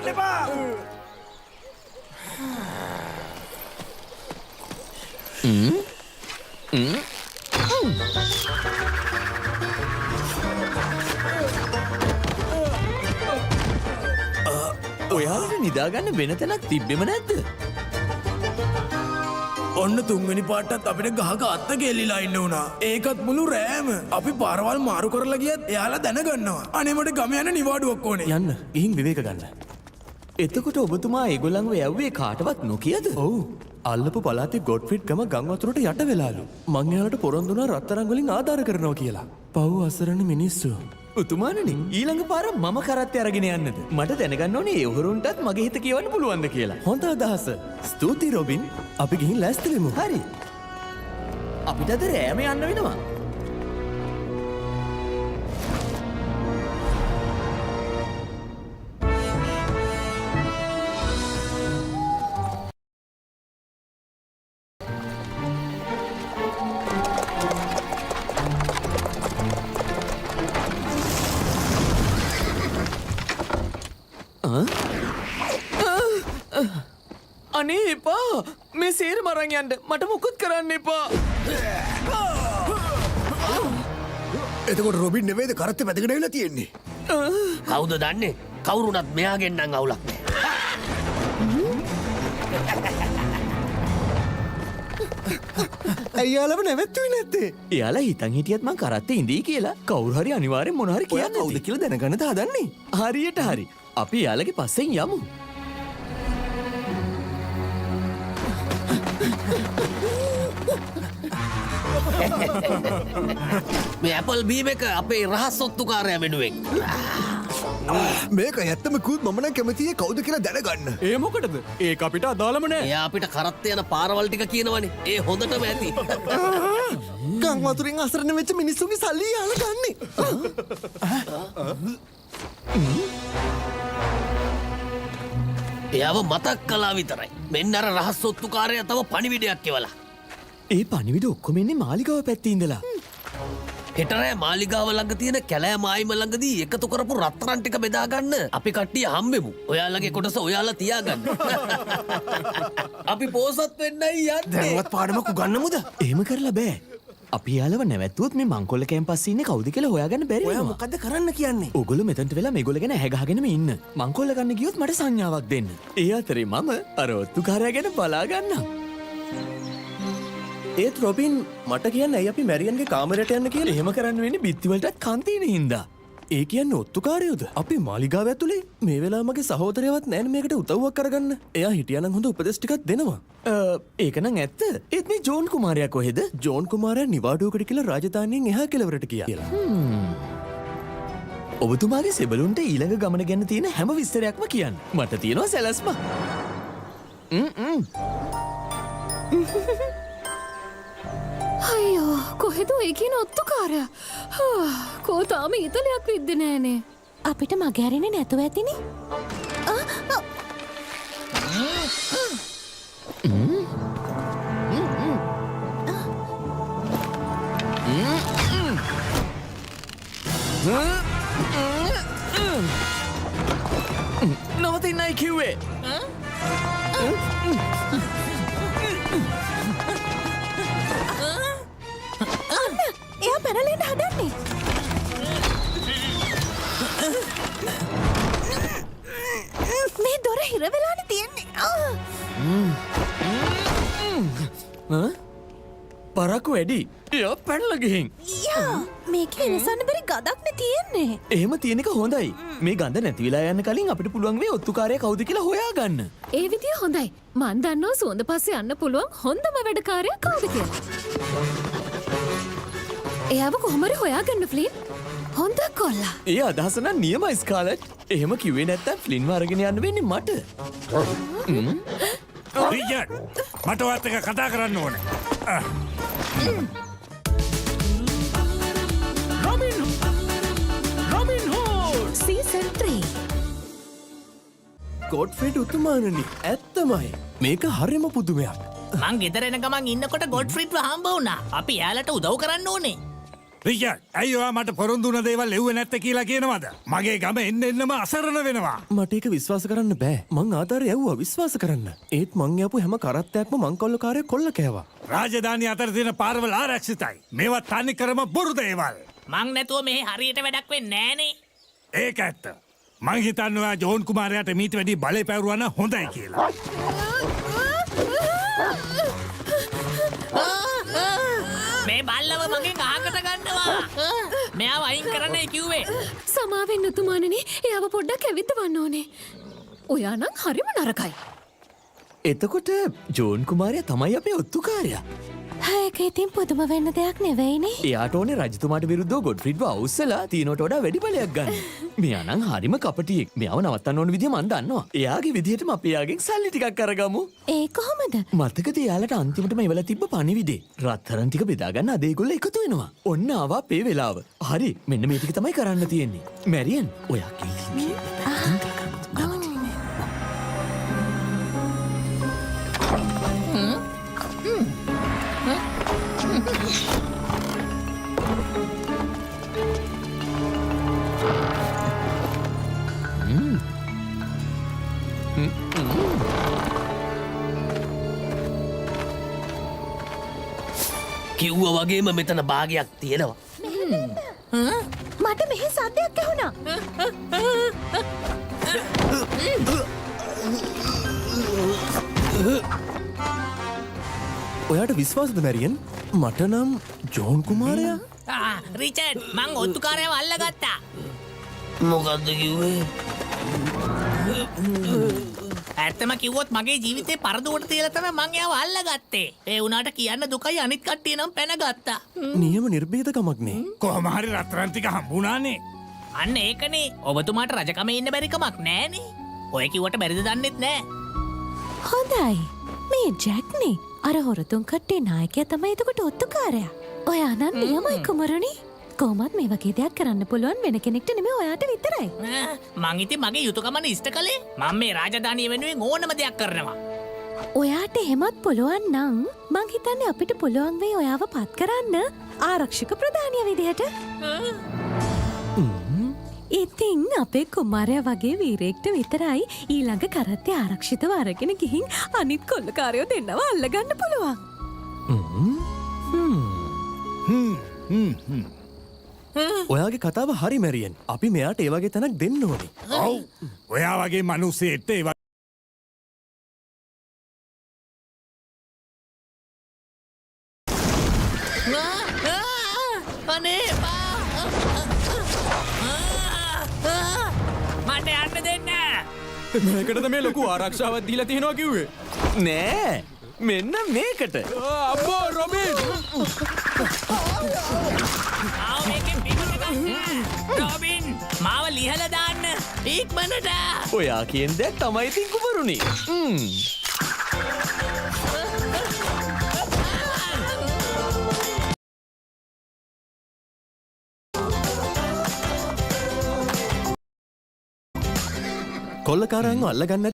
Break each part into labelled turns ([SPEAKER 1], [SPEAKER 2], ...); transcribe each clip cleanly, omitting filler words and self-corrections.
[SPEAKER 1] යන්න එපා.
[SPEAKER 2] ඔයාලට නිදාගන්න වෙන තැනක් තිබ්බෙම නැද්ද?
[SPEAKER 1] ඔන්න තුන්වෙනි පාටත් අපිට ගහක අත්ත ගෙල්ලිලා ඉන්න වුණා. ඒකත් මුළු රෑම අපි පාරවල් මාරු කරලා ගියත් එයාලා දැනගන්නවා. අනේමට ගම යන නිවාඩුවක් ඕනේ.
[SPEAKER 2] යන්න ගිහින් විවේක ගන්න. එතකොට ඔබතුමා ඒගොල්ලන්ව යව්වේ කාටවත් නොකියද?
[SPEAKER 3] ඔව්. අල්ලපු පළාතේ ගොඩ්ෆ්‍රිඩ් ගම ගම් වතුරට යට වෙලාලු. මං එයාලට පොරොන්දු වුණා රත්තරන් වලින් ආධාර කරනවා කියලා. පව් අසරණ මිනිස්සු.
[SPEAKER 2] උතුමාණනි ඊළඟ පාර මම කරත්තේ අරගෙන යන්නද? මට දැනගන්න ඕනේ ඒ උහුරුන්ටත් මගේ හිත කියවන්න පුළුවන්ද කියලා.
[SPEAKER 3] හොඳ අදහස. ස්තුතියි රොබින්. අපි ගිහින් ලෑස්ති වෙමු.
[SPEAKER 2] හරි. අපිට අද රෑම යන්න වෙනවා. අනේ එපා මේ සේර මරන් යන්න මට මුකුත් කරන්න එපා.
[SPEAKER 1] එතකොට රොබින් නෙවෙයිද කරත්තේ පැදගෙන ඇවිල්ලා තියෙන්නේ?
[SPEAKER 4] කවුද දන්නේ? කවුරුණත් මෙයාගෙන් නම් අවුලක් නෑ.
[SPEAKER 3] අයියාලව නැවැත්තුවේ නැත්තේ.
[SPEAKER 2] එයාලා හිතන් හිටියත් මං කරත්තේ ඉඳී කියලා කවුරු හරි අනිවාර්යෙන් මොන හරි
[SPEAKER 3] ඔයා
[SPEAKER 2] කියන්නේ
[SPEAKER 3] කවුද කියලා දැනගන්නද හදන්නේ?
[SPEAKER 2] හරියට හරි. අපි එයාලගේ පස්සෙන් යමු.
[SPEAKER 4] මේ ඇපල් බීම් එක අපේ රහස් ඔත්තුකාරයා වෙනුවෙන්.
[SPEAKER 1] මේක ඇත්තම කූත් මම නම් කැමතියි කවුද කියලා දැනගන්න.
[SPEAKER 3] ඒ මොකටද? ඒක අපිට අදාළම නෑ.
[SPEAKER 4] එයා අපිට කරත්ත යන පාරවල් ටික කියනවනේ. ඒ හොඳටම ඇති.
[SPEAKER 3] ගම් වතුරෙන් අසරණ වෙච්ච මිනිස්සුන්ගේ සල්ලි යාලා ගන්නේ.
[SPEAKER 4] එයාව මතක් කළා විතරයි. මෙන්න අර රහස් ඔත්තුකාරයා තව පණිවිඩයක් කියවලා.
[SPEAKER 2] ඒ පණිවිඩ ඔක්කොම එන්නේ මාලිගාව පැත්තේ ඉඳලා.
[SPEAKER 4] හෙටරෑ මාලිගාව ළඟ තියෙන කැලෑ මායිම ළඟදී එකතු කරපු රත්තරන් ටික බෙදා ගන්න අපි කට්ටිය හම්බෙමු. ඔයාලගේ කොටස ඔයාලා තියාගන්න. අපි පෝසත් වෙන්නයි යන්නේ.
[SPEAKER 1] දැන්වත් පාඩමක් උගන්නමුද?
[SPEAKER 2] එහෙම කරලා බෑ. අපි යාලව නැවැත්තුවොත් මේ මංකොල්ල කැම්පස් පස්සේ ඉන්නේ කවුද කියලා හොයාගන්න බැරි
[SPEAKER 3] ඔයා
[SPEAKER 2] වෙනවා.
[SPEAKER 3] මොකද්ද කරන්න කියන්නේ?
[SPEAKER 2] ඕගොල්ලෝ මෙතනට වෙලා මේගොල්ලෝ ගැන හැගහගෙනම ඉන්න. මංකොල්ල ගන්න ගියොත් මට සංඥාවක් දෙන්න. ඒ අතරේ මම අර ඔත්තුකාරයා ගැන බලා ගන්නම්.
[SPEAKER 3] ඒත් රොබින් මට කියන්නේ ඇයි අපි මැරියන්ගේ කාමරයට යන්න කියලා?
[SPEAKER 2] එහෙම කරන්න වෙන්නේ බිත්ති වලටත් කන් තියෙන හින්දා.
[SPEAKER 3] ඒ කියන්නේ ඔත්තුකාරයෝද? අපි මාලිගාව ඇතුලේ මේ වෙලාව මගේ සහෝදරයවත් නැහැ මේකට උදව්වක් කරගන්න. එයා හිටියානම් හොඳ උපදෙස් ටිකක් දෙනවා.
[SPEAKER 2] ඒක නම් ඇත්ත. ඒත් මේ ජෝන් කුමාරයා කොහෙද?
[SPEAKER 3] ජෝන් කුමාරයා නිවාඩුවකට කියලා රාජධානියෙන් එහා කෙළවරට ගියා කියලා.
[SPEAKER 2] ඔබතුමාගේ සෙබළුන්ට ඊළඟ ගමන ගැන තියෙන හැම විස්තරයක්ම කියන්න. මට තියෙනවා සැලැස්ම.
[SPEAKER 5] අයියෝ කොහෙද ඒ කියන ඔත්තුකාරයා? කෝ තාම ඊතලයක් විද්දේ නෑනේ. අපිට මගහැරෙන්නේ නැතුව ඇතිනේ.
[SPEAKER 2] නවතින්නයි කිව්වේ.
[SPEAKER 5] එයා පැනලෙන්න හදන්නේ. මේ දොර හිර වෙලානේ තියෙන්නේ.
[SPEAKER 2] පරක්කු වැඩි. එයා පැනලා ගිහින්.
[SPEAKER 5] යා මේකේ ඉවසන්න බැරි ගඳක්නේ තියෙන්නේ.
[SPEAKER 2] එහෙම තියෙන එක හොඳයි. මේ ගඳ නැති වෙලා යන්න කලින් අපිට පුළුවන් මේ ඔත්තුකාරයා කවුද කියලා හොයාගන්න.
[SPEAKER 5] ඒ විදිය හොඳයි. මන් දන්නවා සුවඳ පස්සේ යන්න පුළුවන් හොඳම වැඩකාරයා කවුද කියලා. එයාව කොහොමරි හොයාගන්න ෆ්ලින්. හොඳ කොල්ලා.
[SPEAKER 2] ඒ අදහස නම් නියමයි ස්කාලට්. එහෙම කිව්වේ නැත්තම් ෆ්ලින්ව අරගෙන යන්න වෙන්නේ මට.
[SPEAKER 6] රිචඩ් මට ඔයත් එක්ක කතා කරන්න ඕනේ.
[SPEAKER 2] Robin Hood
[SPEAKER 5] season 3.
[SPEAKER 3] ගොඩ්ෆ්‍රීඩ් උතුමාණනි ඇත්තමයි. මේක හරිම පුදුමයක්.
[SPEAKER 7] මං ගෙදර එන ගමන් ඉන්නකොට ගොඩ්ෆ්‍රීඩ්ව හම්බ වුණා. අපි යාලට උදව් කරන්න ඕනේ.
[SPEAKER 6] රිචඩ් ඇයි ඔයා මට පොරොන්දුන දේවල් එව්වේ නැත්තේ කියලා කියනවද? මගේ ගම එන්නම අසරණ වෙනවා.
[SPEAKER 3] මට ඒක විශ්වාස කරන්න බෑ. මං ආධාරය ඇව්වා විශ්වාස කරන්න. ඒත් මං යපු හැම කරත්තයක්ම මංකොල්ලකාරයෙක් කොල්ල කෑවා.
[SPEAKER 6] රාජධානිය අතර තියෙන පාරවල් ආරක්ෂිතයි. මේවා තනිකරම බොරු දේවල්.
[SPEAKER 7] මං නැතුව මෙහි හරියට වැඩක් වෙන්නේ නෑනේ.
[SPEAKER 6] ඒක ඇත්ත. මං හිතන්නේ ඔයා ජෝන් කුමාරයාට මීට වැඩි බලය පැවරුවා නම් හොඳයි කියලා.
[SPEAKER 7] මේ බල්ලව මගෙන් අහකට ගන්නවා. මෙයාව අයින් කරන්නයි කිව්වේ.
[SPEAKER 5] සමාවෙන් උතුමානනේ එයාව පොඩ්ඩක් ඇවිත්වන්න ඕනේ. ඔයා නම් හරිම නරකයි.
[SPEAKER 2] එතකොට ජෝන් කුමාරයා තමයි අපේ ඔත්තුකාරයා.
[SPEAKER 5] ඒක ඉතින් පුදුම වෙන්න දෙයක් නෙවෙයිනේ.
[SPEAKER 2] එයාට ඕනේ රජතුමාට විරුද්ධව ගොඩ්ෆ්‍රිඩ්ව අවුස්සලා තියනට වඩා වැඩි බලයක් ගන්න. මෙයා නම් හරිම කපටියෙක්. මෙයාව නවත්තන්න ඕන විදිය මන් දන්නවා. එයාගේ විදිහටම අපි එයාගෙන් සල්ලි ටිකක් අරගමු.
[SPEAKER 5] ඒ කොහොමද?
[SPEAKER 2] මතකද එයාලට අන්තිමටම එවලා තිබ්බ පණිවිඩේ. රත්තරන් ටික බෙදා ගන්න අද ඒගොල්ලෝ එකතු වෙනවා. ඔන්න ආවා අපේ වෙලාව. හරි මෙන්න මේ ටික තමයි කරන්න තියෙන්නේ. මැරියන් ඔයා කිව්වේ
[SPEAKER 4] කිව්ව වගේම මෙතන භාගයක් තියෙනවා.
[SPEAKER 5] මට මෙහි සද්දයක් ඇහුණා.
[SPEAKER 3] ඔයාට විශ්වාසද මැරියන්? මට නම් ජෝන් කුමාරයා?
[SPEAKER 7] රිචඩ් මං ඔත්තුකාරයව අල්ලගත්තා.
[SPEAKER 4] මොකද්ද කිව්වේ?
[SPEAKER 7] ඇත්තම කිව්වොත් මගේ ජීවිතේ පරදුවට තියලා තමයි මං එයාව අල්ලගත්තේ. ඒ වුණාට කියන්න දුකයි අනිත් කට්ටිය නම් පැනගත්තා.
[SPEAKER 3] නියම නිර්භේදකමක්නේ.
[SPEAKER 6] කොහොම හරි රත්තරන් ටික හම්බුණානේ.
[SPEAKER 7] අන්න ඒකනේ. ඔබතුමාට රජකමේ ඉන්න බැරි කමක් නෑනේ. ඔය කිව්වට බැරිද දන්නෙත් නෑ.
[SPEAKER 5] හොඳයි. මේ ජැක්නේ අර හොරතුන් කට්ටේ නායකයා තමයි එතකොට ඔත්තුකාරයා. ඔයා නම් නියමයි කුමරුනි. කොහොමත් මේ වගේ දෙයක් කරන්න පුළුවන් වෙන කෙනෙක්ට නෙමෙයි ඔයාට විතරයි.
[SPEAKER 7] මං ඉතින් මගේ යුතුයකමනේ ඉෂ්ට කළේ. මම මේ රාජධානිය වෙනුවෙන් ඕනම දෙයක් කරනවා.
[SPEAKER 5] ඔයාට එහෙමත් පුළුවන් නම් මං හිතන්නේ අපිට පුළුවන් වෙයි ඔයාව පත් කරන්න ආරක්ෂක ප්‍රධානිය විදිහට. ඉතින් අපේ කුමාරයා වගේ වීරයෙක්ට විතරයි ඊළඟ කරත්තේ ආරක්ෂිතව අරගෙන ගිහින් අනිත් කොල්ලකාරයෝ දෙන්නව අල්ලගන්න පුළුවන්.
[SPEAKER 3] ඔයාගේ කතාව හරි මැරියන්. අපි මෙයාට ඒ වගේ තැනක් දෙන්න ඕනේ.
[SPEAKER 6] ඔව්. ඔයා වගේ මිනිස්සෙක්ට ඒ
[SPEAKER 7] අනේ මට යන්න දෙන්න.
[SPEAKER 2] මේකටද මේ ලොකු ආරක්ෂාවක් දීලා තියෙනවා කිව්වේ? නෑ. මෙන්න මේකට. අම්මෝ රොබින්.
[SPEAKER 7] රොබින් මාව ලිහලා දාන්න ඉක්මනට.
[SPEAKER 2] ඔයා කියන දෙයක් තමයි ඉතින් කුමරුනි.
[SPEAKER 3] කොල්ලකාරයන්ව අල්ලගන්න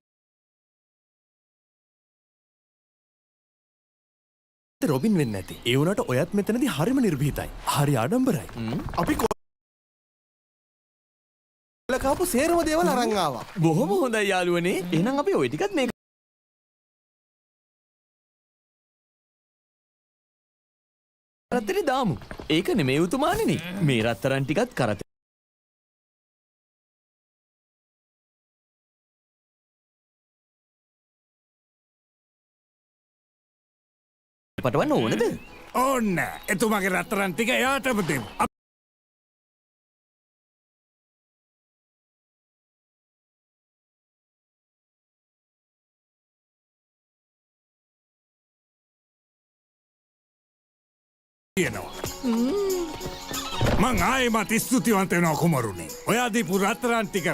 [SPEAKER 3] රොබින් වෙන්න ඇති. ඒ වුණාට ඔයත් මෙතනදී හරිම නිර්භීතයි. හරි ආඩම්බරයි. අපි කොල්ලකාපු සේරම දේවල් අරන් ආවා.
[SPEAKER 2] බොහොම හොඳයි යාළුවනේ. එහෙනම් අපි ওই ටිකත් මේ කරත්තරේ දාමු. ඒක නෙමෙයි උතුමාණෙනි. මේ රත්තරන් ටිකත් කරත් පටවන්න ඕනද?
[SPEAKER 6] ඕන්න. එතුමාගේ රත්තරන් ටික එයාටම දෙමු. මං ආයෙමත් ස්තුතිවන්ත වෙනවා කුමරුනි. ඔයා දීපු රත්තරන් ටික